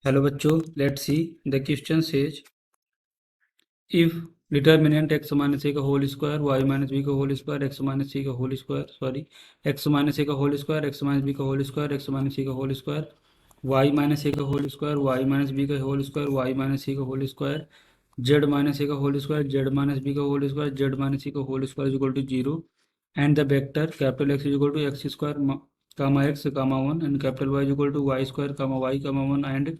Hello बच्चों, let's see the question says if determinant x minus a का whole square y minus B का whole square x minus सी का whole square x minus a का whole square x minus B का whole square x minus सी का whole square y minus a का whole square y minus B का whole square y minus सी का whole square Z minus a का whole square Z minus B का whole square Z minus सी का whole square is equal to zero and the vector capital X is equal to X square comma X comma one and capital Y is equal to Y square comma Y comma one and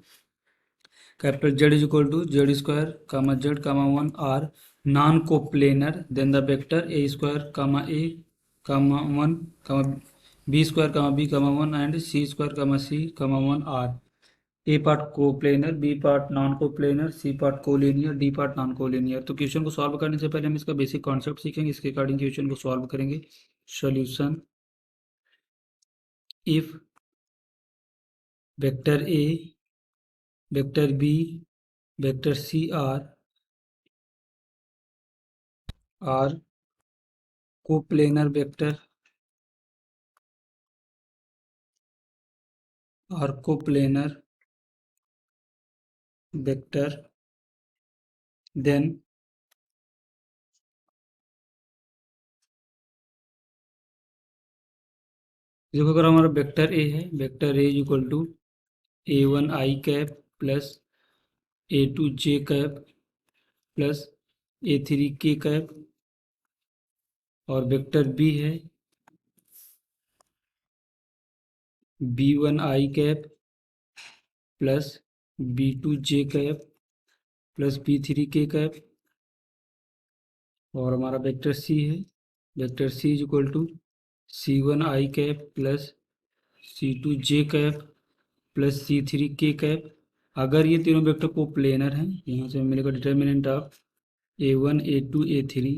capital Z is equal to Z square comma Z comma 1 are non-coplanar, then the vector A square comma A comma 1 comma B square comma B comma 1 and C square comma C comma 1 are A part coplanar, B part non-coplanar, C part collinear, D part non-collinear। तो question को solve करने से पहले हम इसका basic concept सीखेंगे, इसके according question को सॉल्व करेंगे। Solution if vector A vector B vector C are coplanar vector are coplanar vector then देखो, अगर हमारा वेक्टर ए है, vector A equal to A1 I cap plus A2 J cap plus A3 K cap और vector B है B1 I cap plus B2 J cap plus B3 K cap और हमारा vector C है, vector C is equal to C1 I cap plus C2 J cap plus C3 के cap. अगर ये तीनों vector को planar हैं, यहाँ से मिलेगा determinant of A1 A2 A3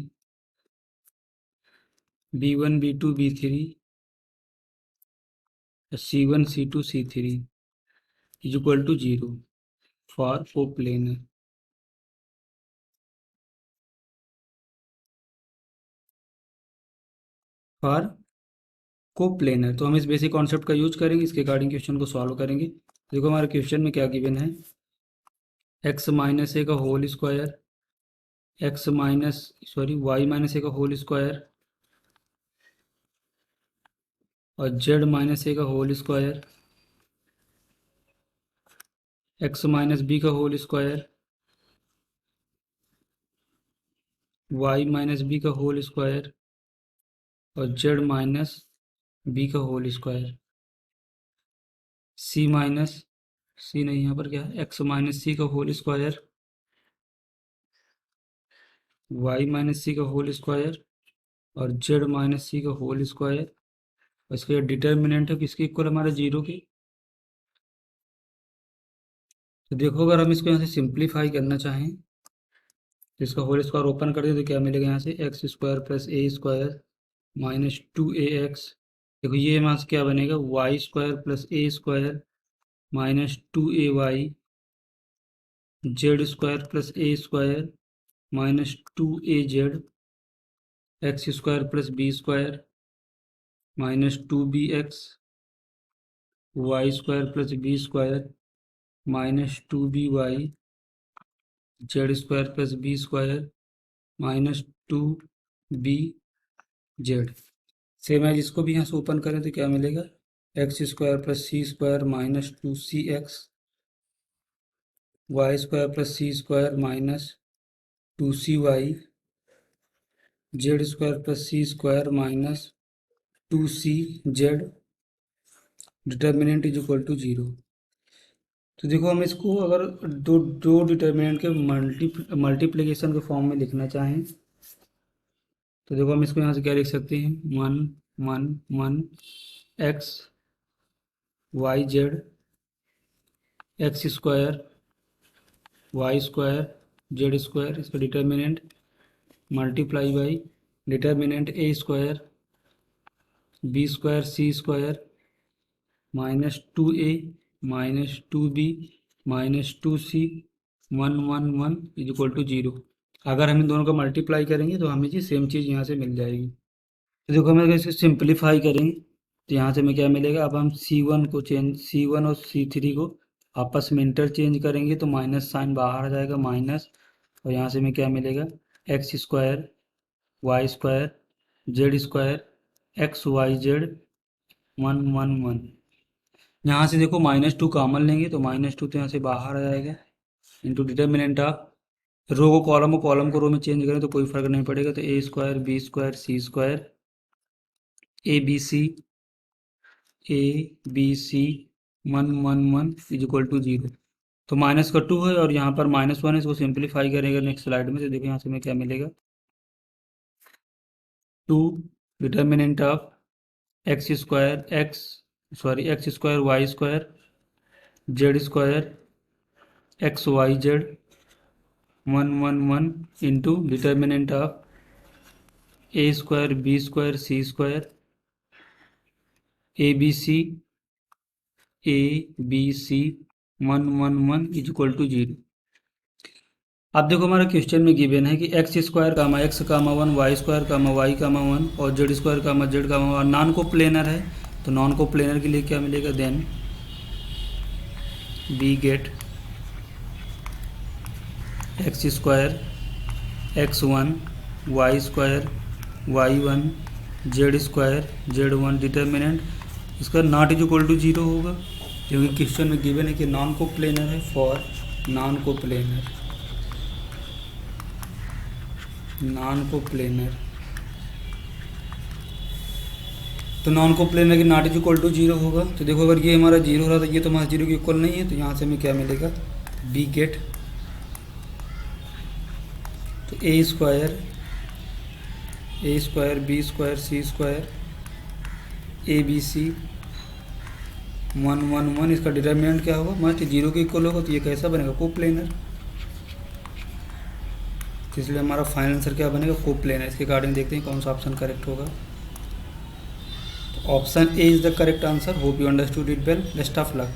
B1 B2 B3 C1 C2 C3 is equal to zero for coplanar. For coplanar तो हम इस बेसिक कॉन्सेप्ट का यूज करेंगे, इसके अकॉर्डिंग क्वेश्चन को सॉल्व करेंगे। देखो, हमारे क्वेश्चन में क्या गिवन है, एक्स माइनस ए का whole square y minus a का होल स्क्वायर और जेड माइनस ए का whole square x minus B का whole square y minus B का होल स्क्वायर और जेड माइनस बी का होल स्क्वायर सी नहीं, यहाँ पर क्या है, एक्स माइनस सी का होल स्क्वायर वाई माइनस सी का होल स्क्वायर और जेड माइनस सी का होल स्क्वायर। इसका डिटर्मिनेंट है किसके इक्वल, हमारा जीरो के। तो देखो, अगर हम इसको यहाँ से सिंप्लीफाई करना चाहें तो इसका होल स्क्वायर ओपन कर दे तो क्या मिलेगा, यहाँ से x square plus a square minus 2ax। देखो, ये यहाँ से क्या बनेगा, y square plus a square minus 2ay z square plus a square minus 2az x square plus b square minus 2bx y square plus b square minus 2by z square plus b square minus 2bz। Same है, इसको भी यहाँ से open करें तो क्या मिलेगा, X square plus C square minus 2cx Y square plus C square minus 2cy Z square plus C square minus 2cz determinant is equal to zero. तो देखो, हम इसको अगर दो दो डिटर्मिनेंट के मल्टीप्लिकेशन के फॉर्म में लिखना चाहें तो देखो, हम इसको यहाँ से क्या लिख सकते हैं, 1 x Y z x square Y square Z square, इसका determinant multiply by determinant a square B square C square minus 2a minus 2b minus 2c 1 is equal to zero. अगर हम इन दोनों का मल्टीप्लाई करेंगे तो हमें जी सेम चीज़ यहाँ से मिल जाएगी। तो देखो, हम अगर इसको सिंप्लीफाई करेंगे तो यहाँ से हमें क्या मिलेगा, अब हम C1 और C3 को आपस में इंटरचेंज करेंगे तो माइनस साइन बाहर आ जाएगा माइनस, और यहाँ से हमें क्या मिलेगा X square Y square Z square X Y Z 1 1 1। यहाँ से देखो -2 कॉमन लेंगे तो -2 तो यहाँ से बाहर आ जाएगा इंटू डिटर्मिनेंट ऑफ रो को रो में चेंज करें तो कोई फर्क नहीं पड़ेगा, तो a square B square C square A B C 1 1 1 is equal to 0। तो -2 है और यहाँ पर -1 है, इसको सिंप्लीफाई करेंगे नेक्स्ट स्लाइड में, तो देखो यहाँ से हमें क्या मिलेगा 2 determinant of X square Y square Z square X Y Z 1 1 1 into determinant of A square B square C square A B C 1 1 1 is equal to 0। अब देखो हमारा क्वेश्चन में गिवन है कि X square comma X comma 1 Y square comma Y comma 1 और Z square comma Z comma 1 non coplanar है, तो non coplanar के लिए क्या मिलेगा then we get X square x1 Y square y1 Z square z1 determinant इसका not is equal to 0 होगा, क्योंकि क्वेश्चन में गिवन है कि नॉन को प्लेनर है। फॉर नॉन को प्लेनर तो नॉन को प्लेनर की नॉट इज इक्वल टू 0 होगा। तो देखो अगर ये हमारा 0 हो रहा था, ये तो हमारा 0 के इक्वल नहीं है, तो यहाँ से हमें क्या मिलेगा बी गेट तो a square B square C square A B C 1 1 1 इसका डिटर्मिनेंट क्या होगा मस्ट 0 के इक्वल होगा, तो ये कैसा बनेगा कोप्लेनर, इसलिए हमारा फाइनल आंसर क्या बनेगा कोप्लेनर। इसके अकॉर्डिंग देखते हैं कौन सा ऑप्शन करेक्ट होगा। तो option A is the correct answer. Hope you understood it well, best of luck.